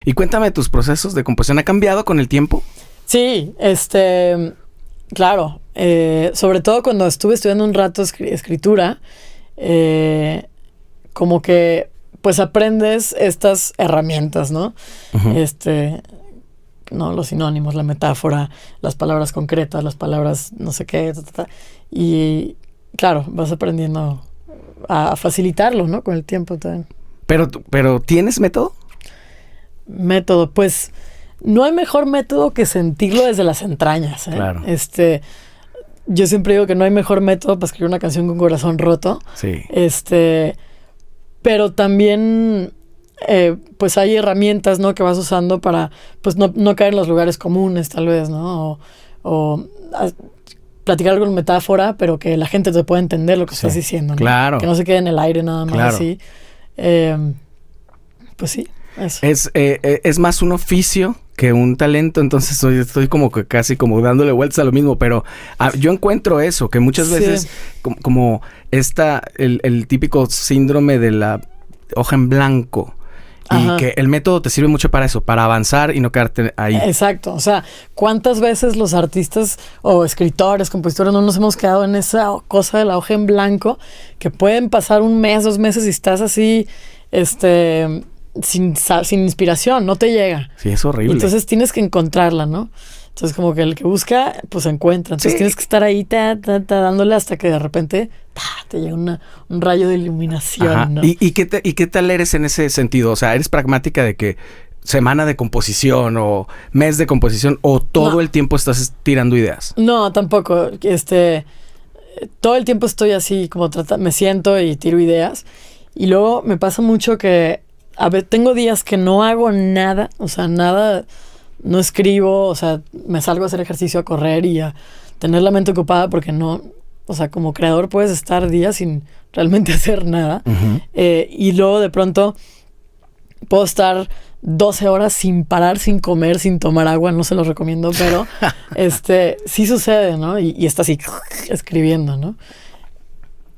Y cuéntame tus procesos de composición. ¿Ha cambiado con el tiempo? Sí, claro. Sobre todo cuando estuve estudiando un rato escritura, como que pues aprendes estas herramientas, ¿no? Uh-huh. No, los sinónimos, la metáfora, las palabras concretas, las palabras no sé qué, y claro, vas aprendiendo a facilitarlo, ¿no? Con el tiempo también. Pero ¿tienes método? Método, pues no hay mejor método que sentirlo desde las entrañas, ¿eh? Claro. Yo siempre digo que no hay mejor método para escribir una canción con corazón roto. Sí. Pero también pues hay herramientas, ¿no? Que vas usando para pues no caer en los lugares comunes, tal vez, ¿no? O platicar algo en metáfora, pero que la gente te pueda entender lo que estás diciendo, ¿no? Claro. Que no se quede en el aire nada más, claro. así. Pues sí, eso. Es más un oficio que un talento, entonces estoy como que casi como dándole vueltas a lo mismo, pero yo encuentro eso, que muchas veces como el típico síndrome de la hoja en blanco. Y que el método te sirve mucho para eso, para avanzar y no quedarte ahí. Exacto. O sea, ¿cuántas veces los artistas o escritores, compositores no nos hemos quedado en esa cosa de la hoja en blanco? Que pueden pasar 1 mes, 2 meses y estás así, sin inspiración, no te llega. Sí, es horrible. Entonces tienes que encontrarla, ¿no? Entonces como que el que busca, pues encuentra. Entonces tienes que estar ahí dándole hasta que de repente te llega un rayo de iluminación. Ajá. ¿no? ¿Y qué tal eres en ese sentido? O sea, ¿eres pragmática de que semana de composición o mes de composición o todo el tiempo estás tirando ideas? No, tampoco. Todo el tiempo estoy así como me siento y tiro ideas. Y luego me pasa mucho que tengo días que no hago nada, o sea, nada, no escribo, o sea, me salgo a hacer ejercicio, a correr y a tener la mente ocupada porque no, o sea, como creador puedes estar días sin realmente hacer nada. Uh-huh. Y luego de pronto puedo estar 12 horas sin parar, sin comer, sin tomar agua, no se los recomiendo, pero sí sucede, ¿no? Y está así escribiendo, ¿no?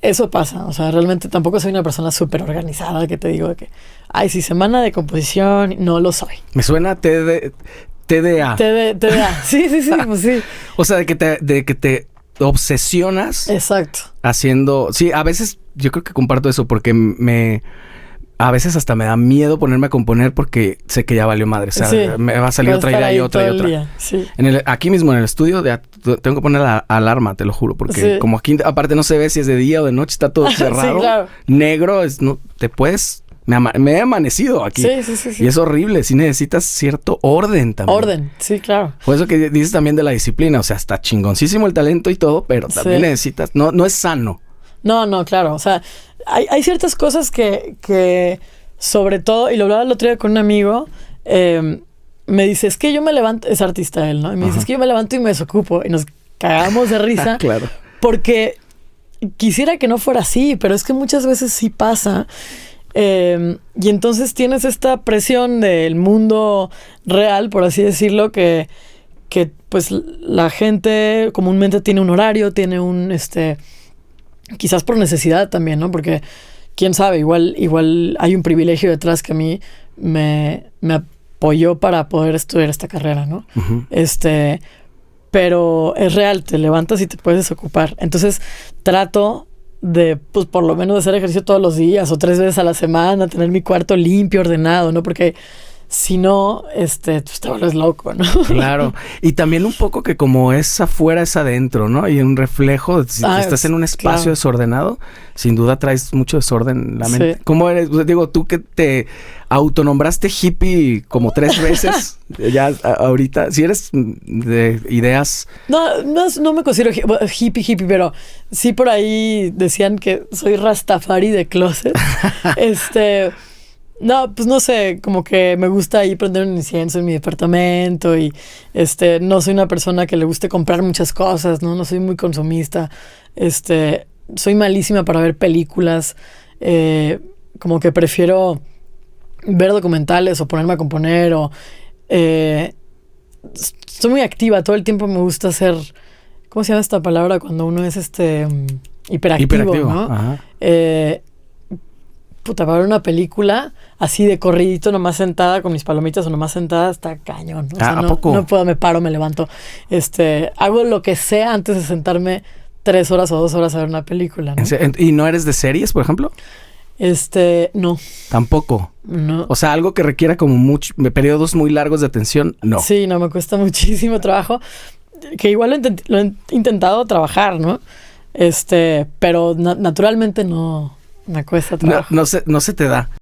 Eso pasa, o sea, realmente tampoco soy una persona súper organizada que te digo que, ay, sí, semana de composición, no lo soy. Me suena TDA. TDA, sí, pues sí. O sea, de que te obsesionas. Exacto. Haciendo, sí, a veces yo creo que comparto eso porque a veces hasta me da miedo ponerme a componer porque sé que ya valió madre. O sea, me va a salir otra idea y otra y otra. Día, sí. Aquí mismo en el estudio tengo que poner la alarma, te lo juro. Porque como aquí aparte no se ve si es de día o de noche, está todo cerrado. Sí, claro. Negro, te puedes... Me he amanecido aquí. Sí. Y es horrible. Sí necesitas cierto orden también. Orden, sí, claro. Por eso que dices también de la disciplina. O sea, está chingoncísimo el talento y todo, pero también necesitas... No es sano. No, claro. O sea, hay ciertas cosas que sobre todo, y lo hablaba el otro día con un amigo, me dice, es que yo me levanto, es artista él, ¿no? Y me dice, es que yo me levanto y me desocupo. Y nos cagamos de risa. Claro. Porque quisiera que no fuera así, pero es que muchas veces sí pasa. Y entonces tienes esta presión del mundo real, por así decirlo, que pues la gente comúnmente tiene un horario, tiene un quizás por necesidad también, ¿no? Porque quién sabe, igual hay un privilegio detrás que a mí me apoyó para poder estudiar esta carrera, ¿no? Uh-huh. Pero es real, te levantas y te puedes desocupar. Entonces trato de, pues por lo menos de hacer ejercicio todos los días o 3 veces a la semana, tener mi cuarto limpio, ordenado, ¿no? Porque si no, pues te vuelves loco, ¿no? Claro. Y también un poco que como es afuera, es adentro, ¿no? Y un reflejo, si estás en un espacio desordenado, sin duda traes mucho desorden en la mente. Sí. ¿Cómo eres? Digo, tú que te autonombraste hippie como 3 veces, ya ahorita, si eres de ideas... No me considero hippie, pero sí por ahí decían que soy Rastafari de closet. No, pues no sé, como que me gusta ahí prender un incienso en mi departamento y no soy una persona que le guste comprar muchas cosas, ¿no? No soy muy consumista. Soy malísima para ver películas. Como que prefiero ver documentales o ponerme a componer o... Soy muy activa, todo el tiempo me gusta hacer... ¿Cómo se llama esta palabra cuando uno es hiperactivo, ¿no? Ajá. puta, para ver una película así de corridito, nomás sentada con mis palomitas o nomás sentada, está cañón. O sea, ¿a poco? No puedo, me paro, me levanto. Hago lo que sea antes de sentarme 3 horas o 2 horas a ver una película, ¿no? ¿Y no eres de series, por ejemplo? No. Tampoco. No. O sea, algo que requiera como periodos muy largos de atención, no. Sí, no, me cuesta muchísimo trabajo. Que igual lo he intentado trabajar, ¿no? Pero naturalmente no me cuesta trabajo. No se te da.